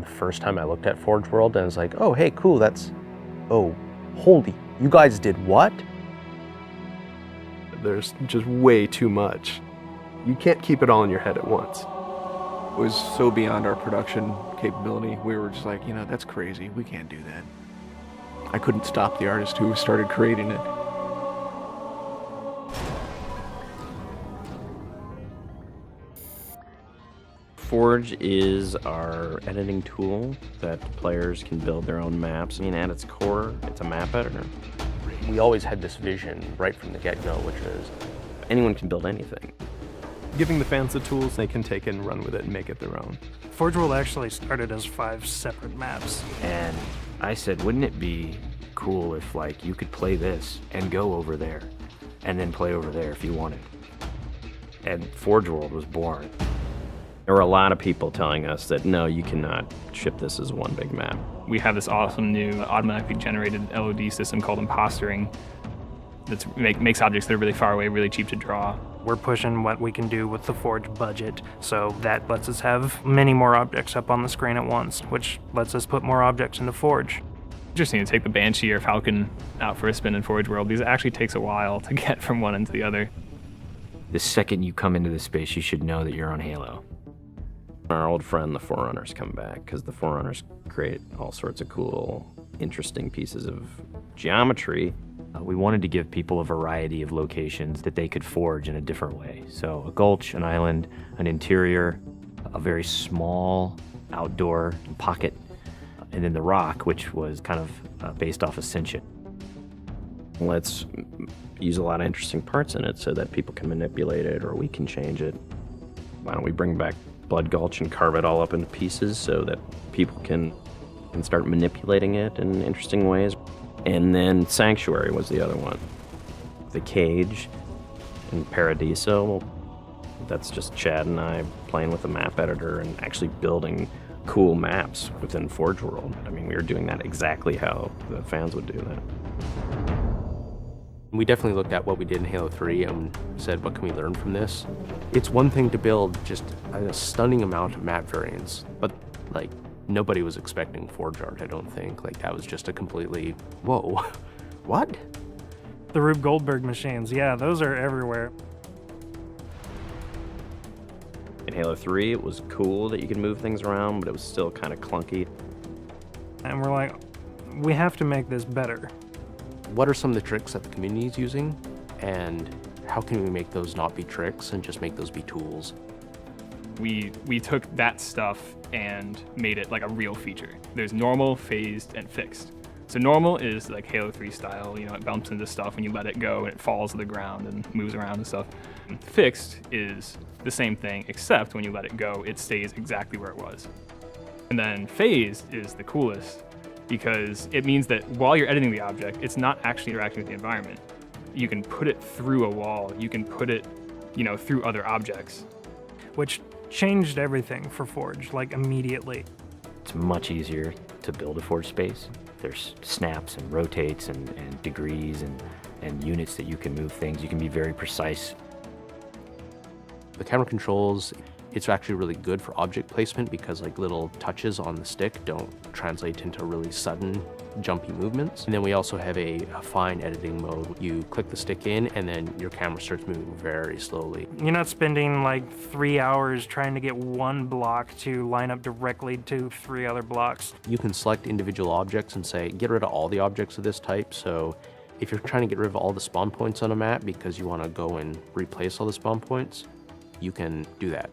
first time I looked at Forge World and I was like, oh, hey, cool, oh, holy, you guys did what? There's just way too much. You can't keep it all in your head at once. It was so beyond our production capability. We were just like, that's crazy. We can't do that. I couldn't stop the artist who started creating it. Forge is our editing tool that players can build their own maps. I mean, at its core, it's a map editor. We always had this vision right from the get-go, which is anyone can build anything. Giving the fans the tools they can take and run with it and make it their own. Forge World actually started as 5 separate maps. And I said, wouldn't it be cool if like you could play this and go over there and then play over there if you wanted? And Forge World was born. There were a lot of people telling us that, no, you cannot ship this as one big map. We have this awesome new automatically generated LOD system called Impostering that makes objects that are really far away really cheap to draw. We're pushing what we can do with the Forge budget, so that lets us have many more objects up on the screen at once, which lets us put more objects into Forge. Interesting to take the Banshee or Falcon out for a spin in Forge World because it actually takes a while to get from one end to the other. The second you come into the space, you should know that you're on Halo. Our old friend, the Forerunners, come back because the Forerunners create all sorts of cool, interesting pieces of geometry. We wanted to give people a variety of locations that they could forge in a different way. So a gulch, an island, an interior, a very small outdoor pocket, and then the rock, which was kind of based off Ascension. Let's use a lot of interesting parts in it so that people can manipulate it or we can change it. Why don't we bring back Blood Gulch and carve it all up into pieces so that people can start manipulating it in interesting ways. And then Sanctuary was the other one. The Cage and Paradiso, that's just Chad and I playing with the map editor and actually building cool maps within Forge World. I mean, we were doing that exactly how the fans would do that. we definitely looked at what we did in Halo 3 and said, what can we learn from this? It's one thing to build just a stunning amount of map variants, but like nobody was expecting Forge art, I don't think. Like that was just a completely, whoa, what? The Rube Goldberg machines, yeah, those are everywhere. In Halo 3, it was cool that you could move things around, but it was still kind of clunky. And we're like, we have to make this better. What are some of the tricks that the community is using, and how can we make those not be tricks and just make those be tools? We took that stuff and made it like a real feature. There's normal, phased, and fixed. So normal is like Halo 3 style, it bumps into stuff when you let it go and it falls to the ground and moves around and stuff. And fixed is the same thing, except when you let it go, it stays exactly where it was. And then phased is the coolest because it means that while you're editing the object, it's not actually interacting with the environment. You can put it through a wall, you can put it, through other objects. Which changed everything for Forge, like immediately. It's much easier to build a Forge space. There's snaps and rotates and degrees and units that you can move things. You can be very precise. The camera controls, it's actually really good for object placement because like little touches on the stick don't translate into really sudden jumpy movements. And then we also have a fine editing mode. You click the stick in and then your camera starts moving very slowly. You're not spending like 3 hours trying to get one block to line up directly to 3 other blocks. You can select individual objects and say, get rid of all the objects of this type. So if you're trying to get rid of all the spawn points on a map because you want to go and replace all the spawn points, you can do that.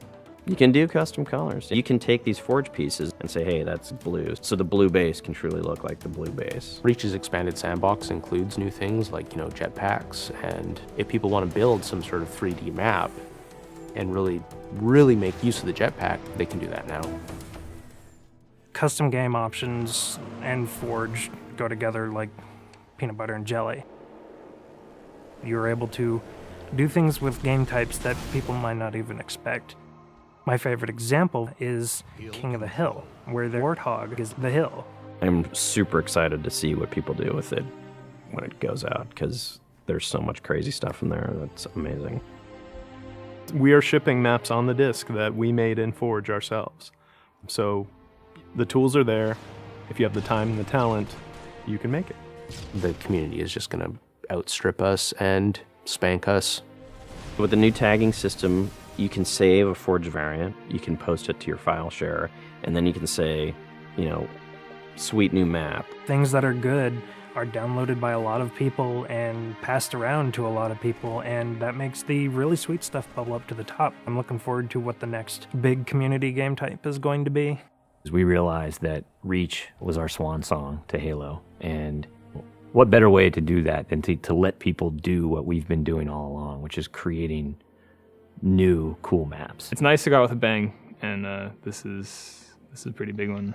You can do custom colors. You can take these Forge pieces and say, hey, that's blue. So the blue base can truly look like the blue base. Reach's expanded sandbox includes new things like, jetpacks. And if people want to build some sort of 3D map and really make use of the jetpack, they can do that now. Custom game options and Forge go together like peanut butter and jelly. You're able to do things with game types that people might not even expect. My favorite example is King of the Hill, where the Warthog is the hill. I'm super excited to see what people do with it when it goes out, because there's so much crazy stuff in there that's amazing. We are shipping maps on the disc that we made in Forge ourselves. So The tools are there. If you have the time and the talent, you can make it. The community is just going to outstrip us and spank us. With the new tagging system, you can save a Forge variant, you can post it to your file share, and then you can say, you know, sweet new map. Things that are good are downloaded by a lot of people and passed around to a lot of people, and that makes the really sweet stuff bubble up to the top. I'm looking forward to what the next big community game type is going to be. We realized that Reach was our swan song to Halo, and what better way to do that than to let people do what we've been doing all along, which is creating new cool maps. It's nice to go out with a bang, and this is a pretty big one.